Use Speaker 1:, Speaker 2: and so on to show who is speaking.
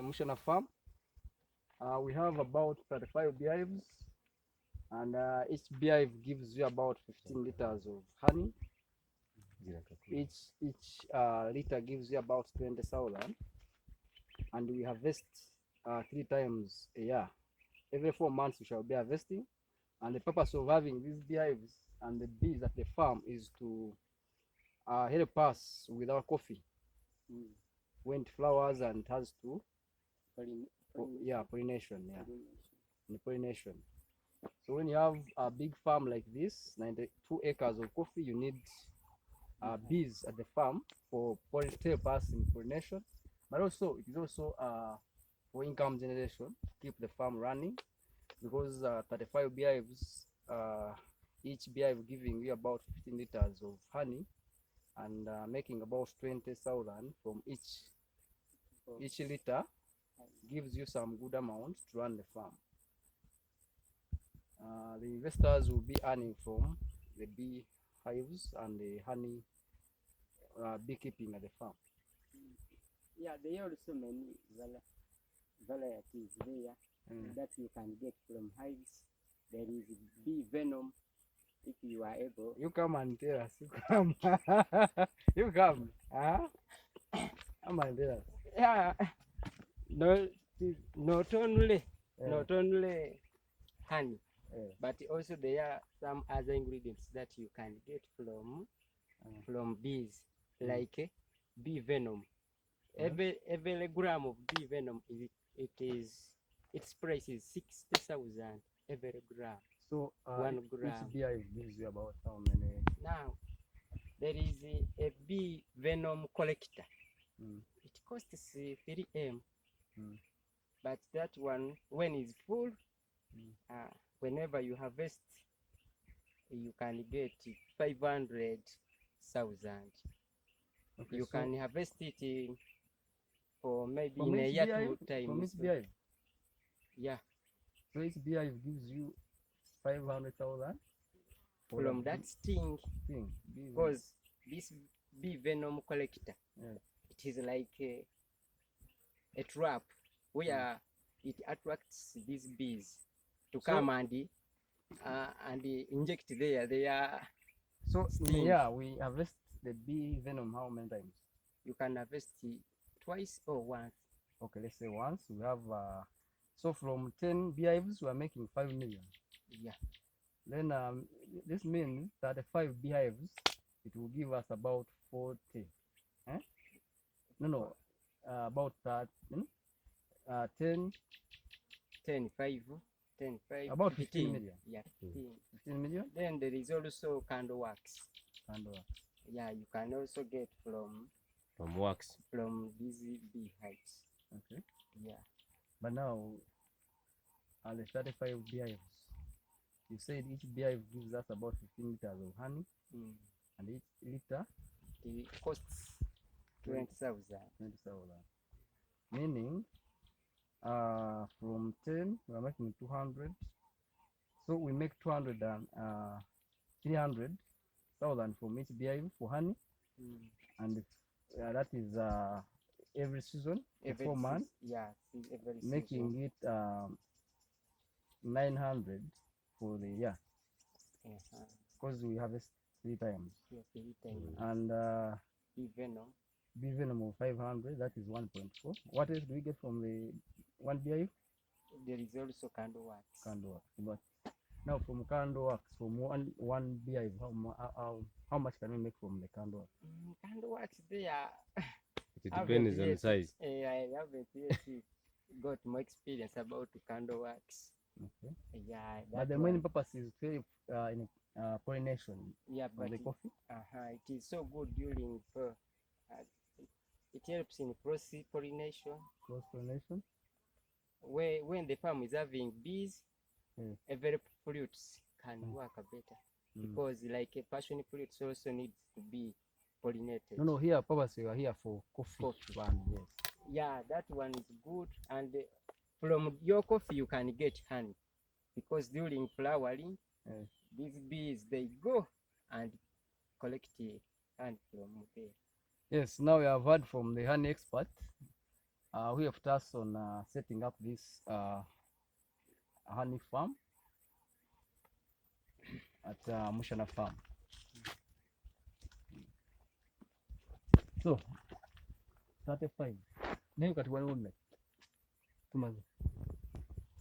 Speaker 1: Mushana Farm. We have about 35 beehives, and each beehive gives you about 15 liters of honey. Each liter gives you about 20,000, and we harvest 3 times a year. Every 4 months we shall be harvesting, and the purpose of having these beehives and the bees at the farm is to help us with our coffee. When it flowers and has to pollination. So when you have a big farm like this, 92 acres of coffee, you need bees at the farm to help us in pollination, but also it is also for income generation to keep the farm running, because 35 beehives, each beehive giving you about 15 liters of honey, and making about 20,000 from each liter gives you some good amount to run the farm. The investors will be earning from the bee hives and the honey beekeeping at the farm.
Speaker 2: Yeah, there are also many varieties there that you can get from hives. There is bee venom, if you are able.
Speaker 1: You come and tell us. You come. You come. Come and tell us.
Speaker 2: Yeah, not only honey, but also there are some other ingredients that you can get from bees, like bee venom. Every gram of bee venom its price is 60,000 every gram.
Speaker 1: So
Speaker 2: 1 gram.
Speaker 1: each beehive gives you about how many?
Speaker 2: Now there is a bee venom collector. It costs 3M. But that one, when it's full, whenever you harvest, you can get 500,000.
Speaker 1: Okay,
Speaker 2: You
Speaker 1: so
Speaker 2: can harvest it for maybe
Speaker 1: from
Speaker 2: in a
Speaker 1: each
Speaker 2: year
Speaker 1: beehive,
Speaker 2: 2 times.
Speaker 1: from each beehive.
Speaker 2: Yeah,
Speaker 1: So each beehive gives you 500,000
Speaker 2: from that sting,
Speaker 1: thing.
Speaker 2: because this bee venom collector, it is like a trap where it attracts these bees to come and inject their
Speaker 1: So
Speaker 2: sting.
Speaker 1: yeah, we harvest the bee venom how many times?
Speaker 2: You can harvest it twice or once.
Speaker 1: Okay, let's say once. We have so from 10 beehives we are making 5 million.
Speaker 2: Yeah.
Speaker 1: Then this means that the 5 beehives, it will give us about 40. About that. 10,
Speaker 2: 5,
Speaker 1: about 15
Speaker 2: 15
Speaker 1: million.
Speaker 2: Yeah,
Speaker 1: 15 million.
Speaker 2: Then there is also candle wax.
Speaker 1: Candle wax.
Speaker 2: Yeah, you can also get from
Speaker 3: wax
Speaker 2: from these beehives.
Speaker 1: Okay.
Speaker 2: Yeah.
Speaker 1: But now, the 35 beehives, you said each beehive gives us about 15 liters of honey, and each liter
Speaker 2: it costs 20,000.
Speaker 1: Meaning, from 10 we are making 200. So we make 300,000 from each beehive for honey, and that is every season,
Speaker 2: every
Speaker 1: 4 months.
Speaker 2: Yeah, every
Speaker 1: making
Speaker 2: season.
Speaker 1: It 900 for the year, because we harvest 3 times.
Speaker 2: Yeah, 3 times.
Speaker 1: And
Speaker 2: bee venom
Speaker 1: of 500, that is 1.4. What else do we get from the one beehive?
Speaker 2: There is also candle wax.
Speaker 1: But now from candle wax, from one beehive, how much can we make from the candle wax?
Speaker 2: Candle wax, there.
Speaker 3: It depends on the size.
Speaker 2: I haven't yet got more experience about candle wax.
Speaker 1: Okay.
Speaker 2: Yeah,
Speaker 1: but the main purpose is to in pollination.
Speaker 2: Yeah, but
Speaker 1: the coffee.
Speaker 2: It is so good during it helps in cross pollination.
Speaker 1: Cross pollination.
Speaker 2: When the farm is having bees, every fruits can work better, because like a passion fruit also needs to be pollinated.
Speaker 1: No, here purpose we are here for coffee. Yes.
Speaker 2: Yeah, that one is good, and from your coffee you can get honey, because during flowering, these bees, they go and collect honey from there.
Speaker 1: Yes, now we have heard from the honey expert. we have tasked on setting up this honey farm at Mushana Farm. So 35 nayo kati waliwo tumaze